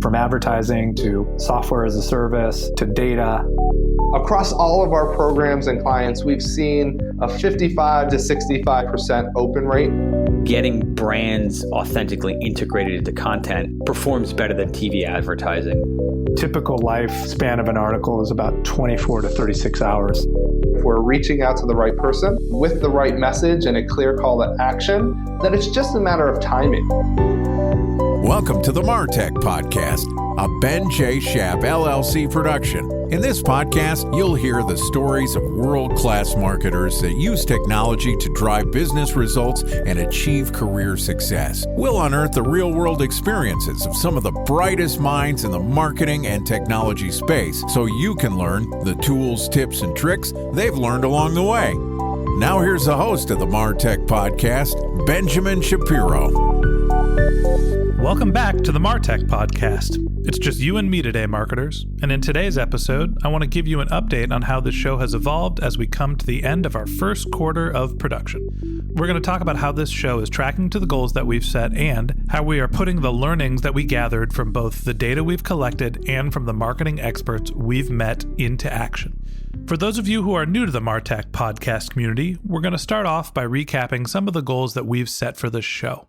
From advertising to software as a service to data. Across all of our programs and clients, we've seen a 55 to 65% open rate. Getting brands authentically integrated into content performs better than TV advertising. Typical lifespan of an article is about 24 to 36 hours. If we're reaching out to the right person with the right message and a clear call to action, then it's just a matter of timing. Welcome to the Martech Podcast, a Ben J. Schaap LLC production. In this podcast, you'll hear the stories of world-class marketers that use technology to drive business results and achieve career success. We'll unearth the real-world experiences of some of the brightest minds in the marketing and technology space so you can learn the tools, tips, and tricks they've learned along the way. Now here's the host of the Martech Podcast, Benjamin Shapiro. Welcome back to the Martech Podcast. It's just you and me today, marketers. And in today's episode, I want to give you an update on how the show has evolved as we come to the end of our first quarter of production. We're going to talk about how this show is tracking to the goals that we've set and how we are putting the learnings that we gathered from both the data we've collected and from the marketing experts we've met into action. For those of you who are new to the Martech Podcast community, we're going to start off by recapping some of the goals that we've set for this show.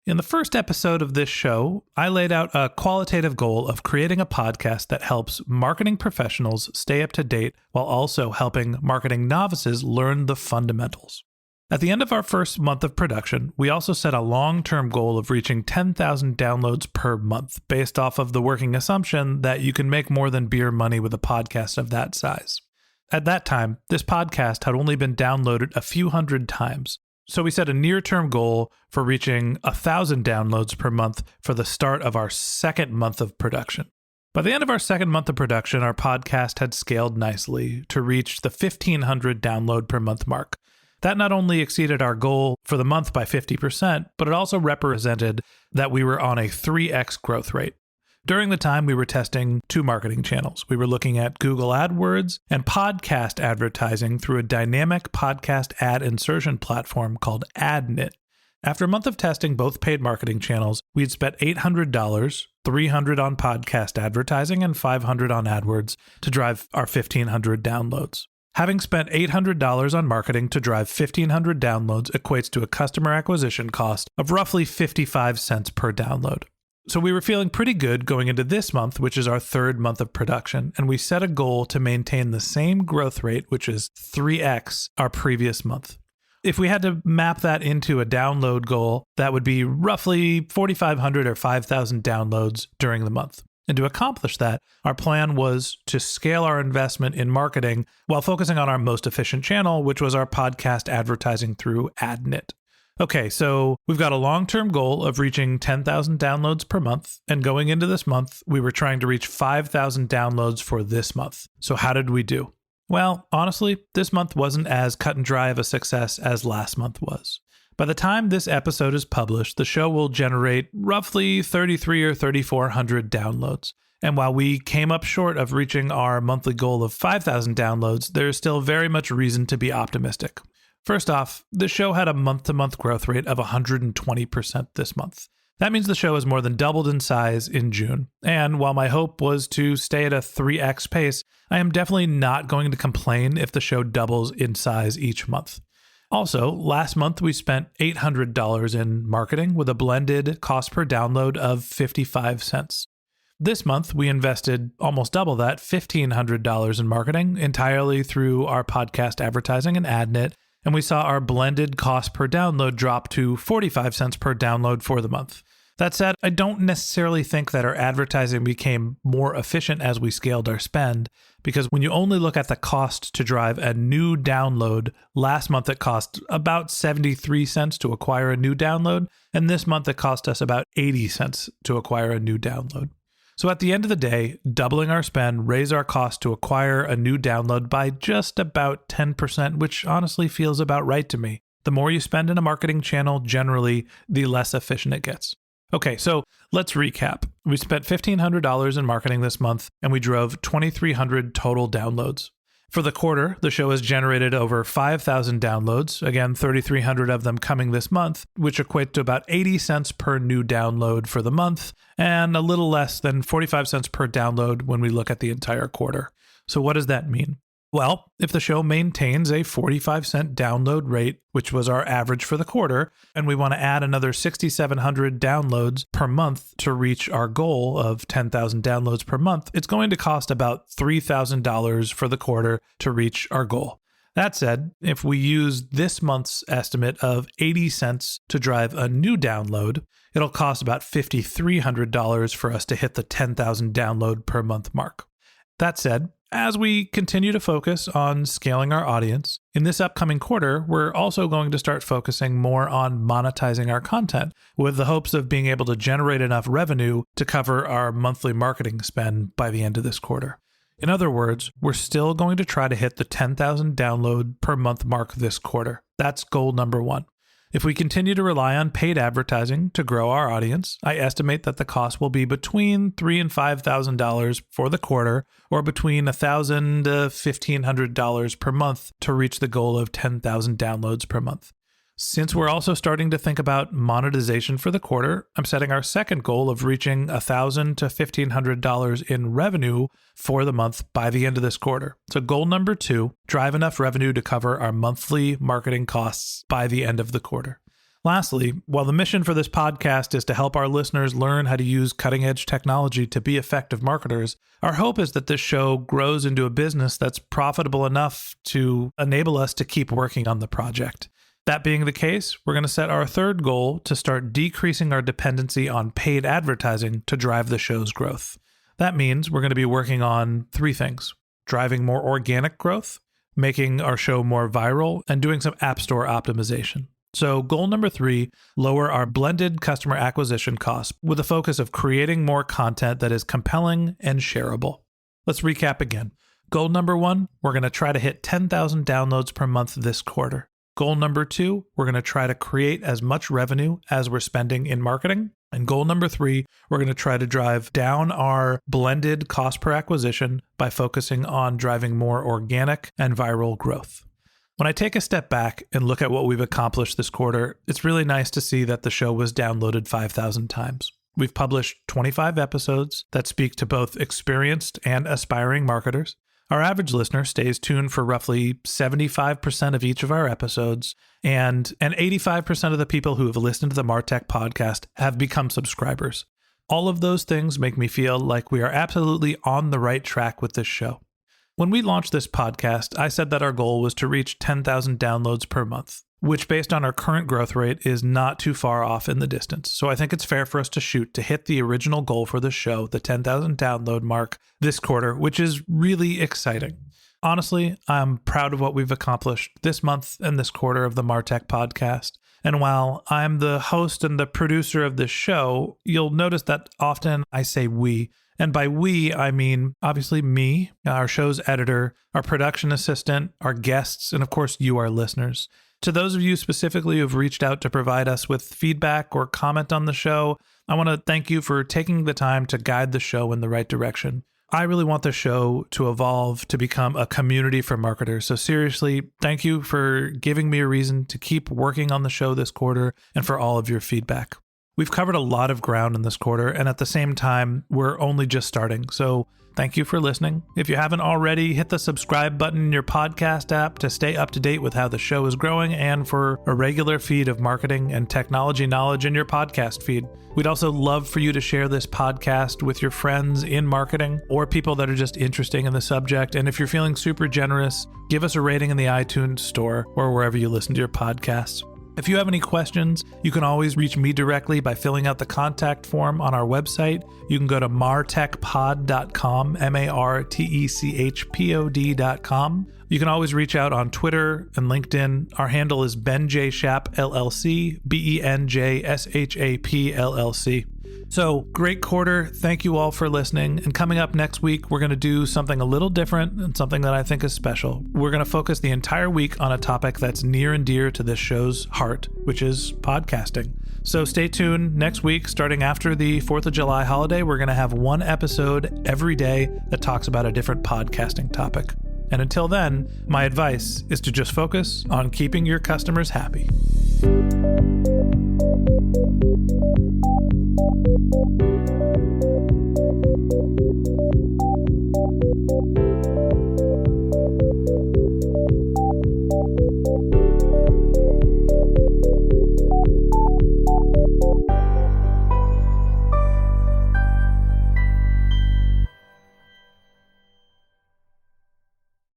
In the first episode of this show, I laid out a qualitative goal of creating a podcast that helps marketing professionals stay up to date while also helping marketing novices learn the fundamentals. At the end of our first month of production, we also set a long-term goal of reaching 10,000 downloads per month based off of the working assumption that you can make more than beer money with a podcast of that size. At that time, this podcast had only been downloaded a few hundred times. So we set a near-term goal for reaching 1,000 downloads per month for the start of our second month of production. By the end of our second month of production, our podcast had scaled nicely to reach the 1,500 download per month mark. That not only exceeded our goal for the month by 50%, but it also represented that we were on a 3x growth rate. During the time, we were testing two marketing channels. We were looking at Google AdWords and podcast advertising through a dynamic podcast ad insertion platform called AdNet. After a month of testing both paid marketing channels, we'd spent $800, $300 on podcast advertising and $500 on AdWords to drive our 1,500 downloads. Having spent $800 on marketing to drive 1,500 downloads equates to a customer acquisition cost of roughly 55 cents per download. So we were feeling pretty good going into this month, which is our third month of production, and we set a goal to maintain the same growth rate, which is 3x our previous month. If we had to map that into a download goal, that would be roughly 4,500 or 5,000 downloads during the month. And to accomplish that, our plan was to scale our investment in marketing while focusing on our most efficient channel, which was our podcast advertising through AdNet. Okay, so we've got a long-term goal of reaching 10,000 downloads per month, and going into this month, we were trying to reach 5,000 downloads for this month. So how did we do? Well, honestly, this month wasn't as cut and dry of a success as last month was. By the time this episode is published, the show will generate roughly 3,300 or 3,400 downloads. And while we came up short of reaching our monthly goal of 5,000 downloads, there is still very much reason to be optimistic. First off, the show had a month-to-month growth rate of 120% this month. That means the show has more than doubled in size in June. And while my hope was to stay at a 3x pace, I am definitely not going to complain if the show doubles in size each month. Also, last month we spent $800 in marketing with a blended cost per download of 55 cents. This month, we invested almost double that, $1,500 in marketing, entirely through our podcast advertising and AdNet, and we saw our blended cost per download drop to 45 cents per download for the month. That said, I don't necessarily think that our advertising became more efficient as we scaled our spend, because when you only look at the cost to drive a new download, last month it cost about 73 cents to acquire a new download, and this month it cost us about 80 cents to acquire a new download. So at the end of the day, doubling our spend raised our cost to acquire a new download by just about 10%, which honestly feels about right to me. The more you spend in a marketing channel, generally, the less efficient it gets. Okay, so let's recap. We spent $1,500 in marketing this month, and we drove 2,300 total downloads. For the quarter, the show has generated over 5,000 downloads, again, 3,300 of them coming this month, which equate to about 80 cents per new download for the month, and a little less than 45 cents per download when we look at the entire quarter. So what does that mean? Well, if the show maintains a 45-cent download rate, which was our average for the quarter, and we want to add another 6,700 downloads per month to reach our goal of 10,000 downloads per month, it's going to cost about $3,000 for the quarter to reach our goal. That said, if we use this month's estimate of 80 cents to drive a new download, it'll cost about $5,300 for us to hit the 10,000 download per month mark. That said, as we continue to focus on scaling our audience, in this upcoming quarter, we're also going to start focusing more on monetizing our content with the hopes of being able to generate enough revenue to cover our monthly marketing spend by the end of this quarter. In other words, we're still going to try to hit the 10,000 download per month mark this quarter. That's goal number one. If we continue to rely on paid advertising to grow our audience, I estimate that the cost will be between $3,000 and $5,000 for the quarter, or between $1,000 to $1,500 per month to reach the goal of 10,000 downloads per month. Since we're also starting to think about monetization for the quarter, I'm setting our second goal of reaching $1,000 to $1,500 in revenue for the month by the end of this quarter. So goal number 2, drive enough revenue to cover our monthly marketing costs by the end of the quarter. Lastly, while the mission for this podcast is to help our listeners learn how to use cutting-edge technology to be effective marketers, our hope is that this show grows into a business that's profitable enough to enable us to keep working on the project. That being the case, we're going to set our third goal to start decreasing our dependency on paid advertising to drive the show's growth. That means we're going to be working on 3 things: driving more organic growth, making our show more viral, and doing some App Store optimization. So goal number 3, lower our blended customer acquisition costs with a focus of creating more content that is compelling and shareable. Let's recap again. Goal number 1, we're going to try to hit 10,000 downloads per month this quarter. Goal number 2, we're going to try to create as much revenue as we're spending in marketing. And goal number 3, we're going to try to drive down our blended cost per acquisition by focusing on driving more organic and viral growth. When I take a step back and look at what we've accomplished this quarter, it's really nice to see that the show was downloaded 5,000 times. We've published 25 episodes that speak to both experienced and aspiring marketers. Our average listener stays tuned for roughly 75% of each of our episodes, and 85% of the people who have listened to the Martech podcast have become subscribers. All of those things make me feel like we are absolutely on the right track with this show. When we launched this podcast, I said that our goal was to reach 10,000 downloads per month, which based on our current growth rate is not too far off in the distance. So I think it's fair for us to shoot to hit the original goal for the show, the 10,000 download mark this quarter, which is really exciting. Honestly, I'm proud of what we've accomplished this month and this quarter of the Martech podcast. And while I'm the host and the producer of this show, you'll notice that often I say we. And by we, I mean, obviously me, our show's editor, our production assistant, our guests, and of course you, our listeners. To those of you specifically who've reached out to provide us with feedback or comment on the show, I want to thank you for taking the time to guide the show in the right direction. I really want the show to evolve to become a community for marketers. So seriously, thank you for giving me a reason to keep working on the show this quarter and for all of your feedback. We've covered a lot of ground in this quarter, and at the same time, we're only just starting. So thank you for listening. If you haven't already, hit the subscribe button in your podcast app to stay up to date with how the show is growing and for a regular feed of marketing and technology knowledge in your podcast feed. We'd also love for you to share this podcast with your friends in marketing or people that are just interested in the subject. And if you're feeling super generous, give us a rating in the iTunes store or wherever you listen to your podcasts. If you have any questions, you can always reach me directly by filling out the contact form on our website. You can go to martechpod.com, martechpod.com. You can always reach out on Twitter and LinkedIn. Our handle is Ben J. Shap LLC, BenJShap LLC. So great quarter. Thank you all for listening. And coming up next week, we're going to do something a little different and something that I think is special. We're going to focus the entire week on a topic that's near and dear to this show's heart, which is podcasting. So stay tuned. Next week, starting after the 4th of July holiday, we're going to have one episode every day that talks about a different podcasting topic. And until then, my advice is to just focus on keeping your customers happy.